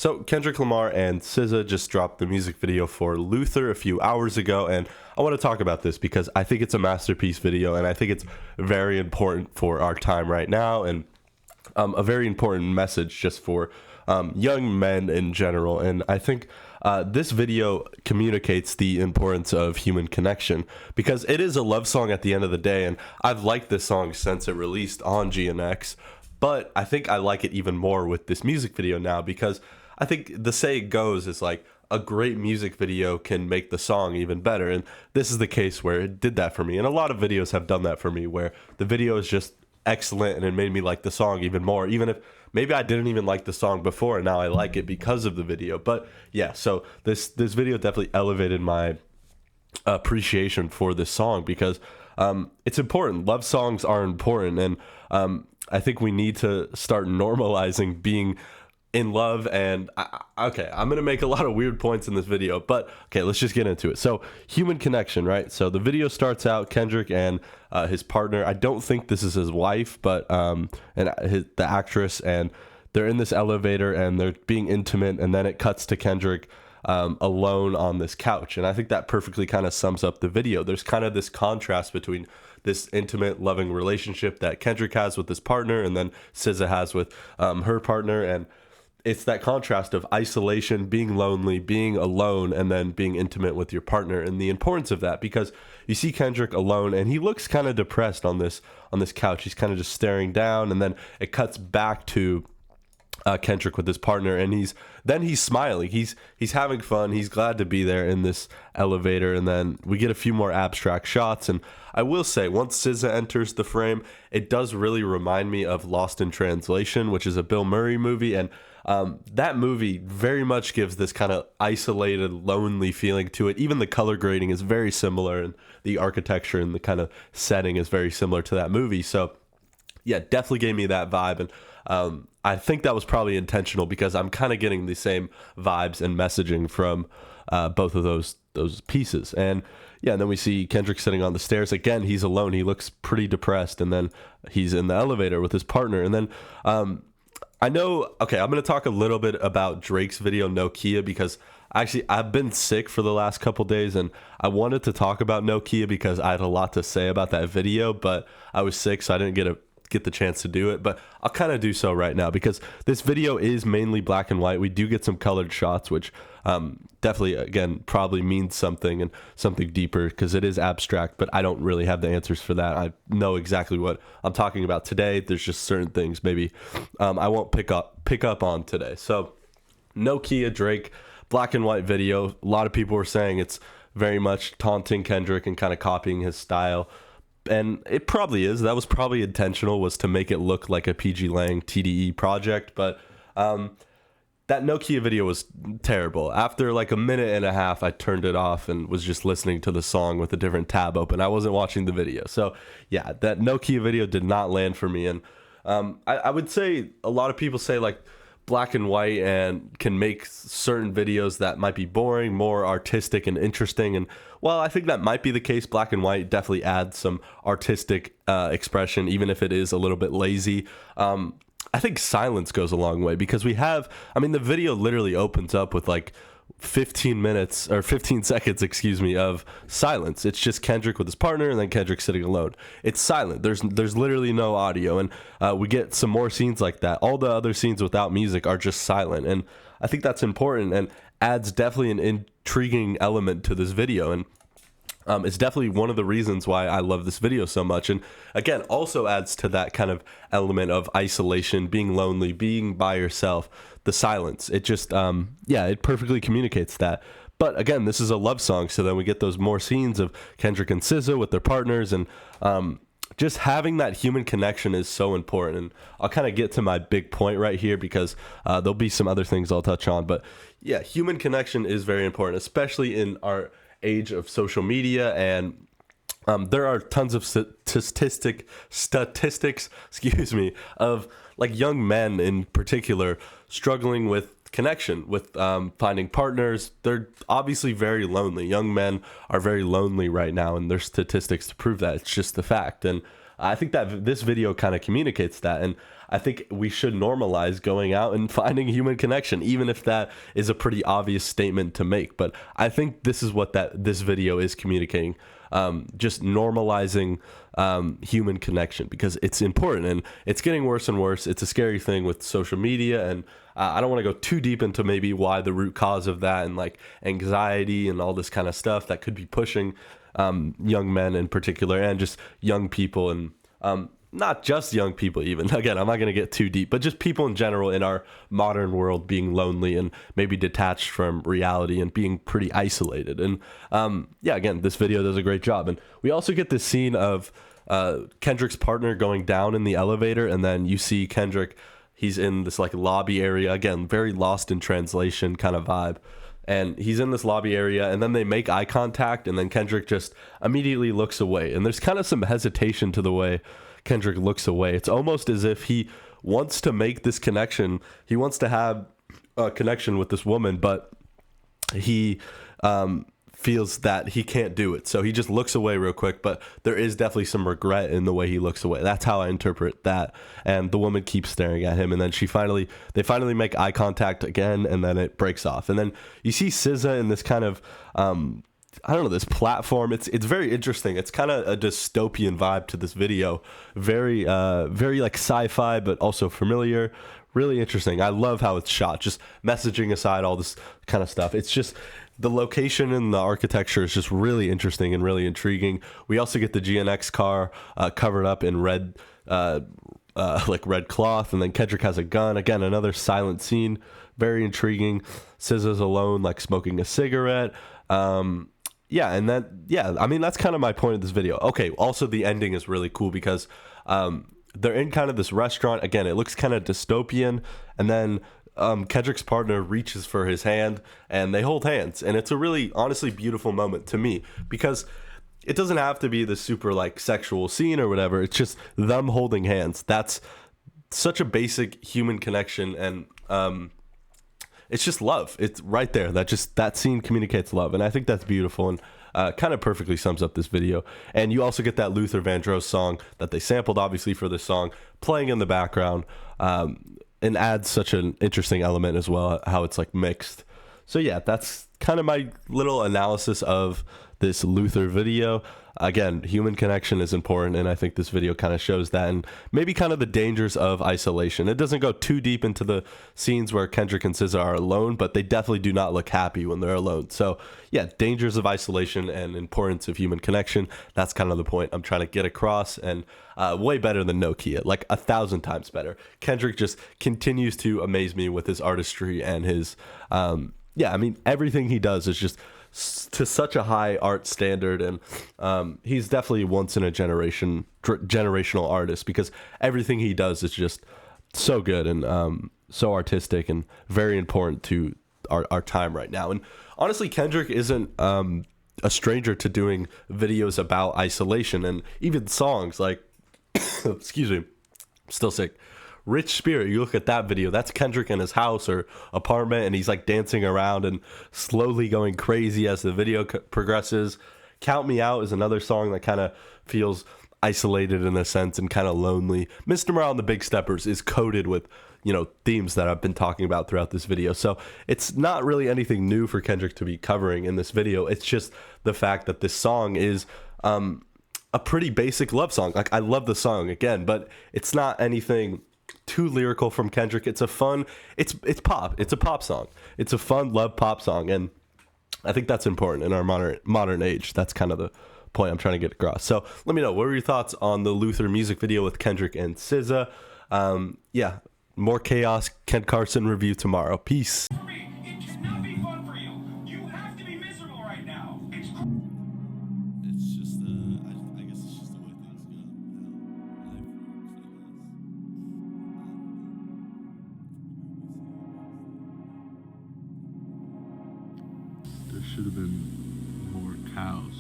So Kendrick Lamar and SZA just dropped the music video for Luther a few hours ago, and I want to talk about this because I think it's a masterpiece video, and I think it's very important for our time right now, and a very important message just for young men in general. And I think this video communicates the importance of human connection because it is a love song at the end of the day, and I've liked this song since it released on GNX, but I think I like it even more with this music video now because I think the saying goes is like a great music video can make the song even better. And this is the case where it did that for me. And a lot of videos have done that for me where the video is just excellent and it made me like the song even more, even if maybe I didn't even like the song before and now I like it because of the video. But yeah, so this video definitely elevated my appreciation for this song because it's important. Love songs are important. And I think we need to start normalizing being in love. And okay, I'm gonna make a lot of weird points in this video, but okay, let's just get into it. So human connection, right? So the video starts out Kendrick and his partner, I don't think this is his wife, but the actress, and they're in this elevator and they're being intimate, and then it cuts to Kendrick alone on this couch. And I think that perfectly kind of sums up the video. There's kind of this contrast between this intimate, loving relationship that Kendrick has with his partner and then SZA has with her partner, and it's that contrast of isolation, being lonely, being alone, and then being intimate with your partner, and the importance of that, because you see Kendrick alone and he looks kind of depressed on this couch. He's kind of just staring down, and then it cuts back to Kendrick with his partner, and he's smiling, he's having fun, he's glad to be there in this elevator. And then we get a few more abstract shots, and I will say once SZA enters the frame, it does really remind me of Lost in Translation, which is a Bill Murray movie, and that movie very much gives this kind of isolated, lonely feeling to it. Even the color grading is very similar, and the architecture and the kind of setting is very similar to that movie. So yeah, definitely gave me that vibe. And I think that was probably intentional because I'm kind of getting the same vibes and messaging from both of those pieces. And yeah, and then we see Kendrick sitting on the stairs. Again, he's alone. He looks pretty depressed. And then he's in the elevator with his partner. And then I'm going to talk a little bit about Drake's video, Nokia, because actually I've been sick for the last couple days, and I wanted to talk about Nokia because I had a lot to say about that video, but I was sick, so I didn't get the chance to do it. But I'll kind of do so right now because this video is mainly black and white. We do get some colored shots, which definitely, again, probably means something and something deeper because it is abstract, but I don't really have the answers for that. I know exactly what I'm talking about today. There's just certain things maybe I won't pick up on today. So Nokia, Drake, black and white video. A lot of people were saying it's very much taunting Kendrick and kind of copying his style. And it probably is. That was probably intentional, was to make it look like a PG Lang TDE project. But that Nokia video was terrible. After like a minute and a half, I turned it off and was just listening to the song with a different tab open. I wasn't watching the video. So yeah, that Nokia video did not land for me. And I would say a lot of people say like black and white and can make certain videos that might be boring more artistic and interesting. And while I think that might be the case, black and white definitely adds some artistic expression, even if it is a little bit lazy. I think silence goes a long way because the video literally opens up with like 15 seconds, of silence. It's just Kendrick with his partner and then Kendrick sitting alone. It's silent. There's literally no audio. And we get some more scenes like that. All the other scenes without music are just silent. And I think that's important and adds definitely an intriguing element to this video. And it's definitely one of the reasons why I love this video so much. And again, also adds to that kind of element of isolation, being lonely, being by yourself, the silence. It just, it perfectly communicates that. But again, this is a love song. So then we get those more scenes of Kendrick and SZA with their partners. And just having that human connection is so important. And I'll kind of get to my big point right here because there'll be some other things I'll touch on. But yeah, human connection is very important, especially in our age of social media. And there are tons of statistics, of like young men in particular struggling with connection, with finding partners. They're obviously very lonely. Young men are very lonely right now, and there's statistics to prove that. It's just the fact. And I think that this video kind of communicates that. And I think we should normalize going out and finding human connection, even if that is a pretty obvious statement to make. But I think this is what this video is communicating. Just normalizing human connection, because it's important, and it's getting worse and worse. It's a scary thing with social media, and I don't want to go too deep into maybe why the root cause of that, and like anxiety and all this kind of stuff that could be pushing young men in particular, and just young people, and not just young people even. Again, I'm not going to get too deep, but just people in general in our modern world being lonely and maybe detached from reality and being pretty isolated. And yeah, again, this video does a great job. And we also get this scene of Kendrick's partner going down in the elevator, and then you see Kendrick, he's in this like lobby area, again, very lost in translation kind of vibe. And he's in this lobby area, and then they make eye contact, and then Kendrick just immediately looks away. And there's kind of some hesitation to the way Kendrick looks away. It's almost as if he wants to make this connection. He wants to have a connection with this woman, but he feels that he can't do it. So he just looks away real quick, but there is definitely some regret in the way he looks away. That's how I interpret that. And the woman keeps staring at him, and then they finally make eye contact again, and then it breaks off. And then you see SZA in this kind of I don't know, this platform. It's very interesting. It's kind of a dystopian vibe to this video. Very like sci-fi, but also familiar. Really interesting. I love how it's shot. Just messaging aside, all this kind of stuff. It's just the location and the architecture is just really interesting and really intriguing. We also get the GNX car covered up in red, like red cloth, and then Kendrick has a gun. Again, another silent scene. Very intriguing. SZA's alone, like smoking a cigarette. Yeah, and I mean, that's kind of my point of this video. Okay, also the ending is really cool because they're in kind of this restaurant. Again, it looks kind of dystopian, and then Kendrick's partner reaches for his hand, and they hold hands, and it's a really, honestly, beautiful moment to me, because it doesn't have to be the super, like, sexual scene or whatever. It's just them holding hands. That's such a basic human connection, and it's just love. It's right there. That scene communicates love, and I think that's beautiful, and kind of perfectly sums up this video. And you also get that Luther Vandross song that they sampled, obviously, for this song, playing in the background, and adds such an interesting element as well, how it's like mixed. So yeah, that's kind of my little analysis of this Luther video. Again, human connection is important, and I think this video kind of shows that, and maybe kind of the dangers of isolation. It doesn't go too deep into the scenes where Kendrick and SZA are alone, but they definitely do not look happy when they're alone. So yeah, dangers of isolation and importance of human connection. That's kind of the point I'm trying to get across, and way better than Nokia, like 1,000 times better. Kendrick just continues to amaze me with his artistry and his, yeah, I mean, everything he does is just to such a high art standard, and he's definitely once in a generational artist, because everything he does is just so good and so artistic and very important to our time right now. And honestly, Kendrick isn't a stranger to doing videos about isolation, and even songs like excuse me, I'm still sick. Rich Spirit, you look at that video, that's Kendrick in his house or apartment, and he's like dancing around and slowly going crazy as the video progresses. Count Me Out is another song that kind of feels isolated in a sense and kind of lonely. Mr. Morale and the Big Steppers is coated with, you know, themes that I've been talking about throughout this video. So it's not really anything new for Kendrick to be covering in this video. It's just the fact that this song is a pretty basic love song. Like, I love the song again, but it's not anything too lyrical from Kendrick. It's a fun, it's pop. It's a pop song. It's a fun love pop song, and I think that's important in our modern age. That's kind of the point I'm trying to get across. So let me know, what were your thoughts on the Luther music video with Kendrick and SZA? Yeah, more chaos, Ken Carson review tomorrow. Peace. It cannot be fun for you. You have to be miserable right now. It's just I guess it's just the way things go. Life works, I guess. There should have been more cows.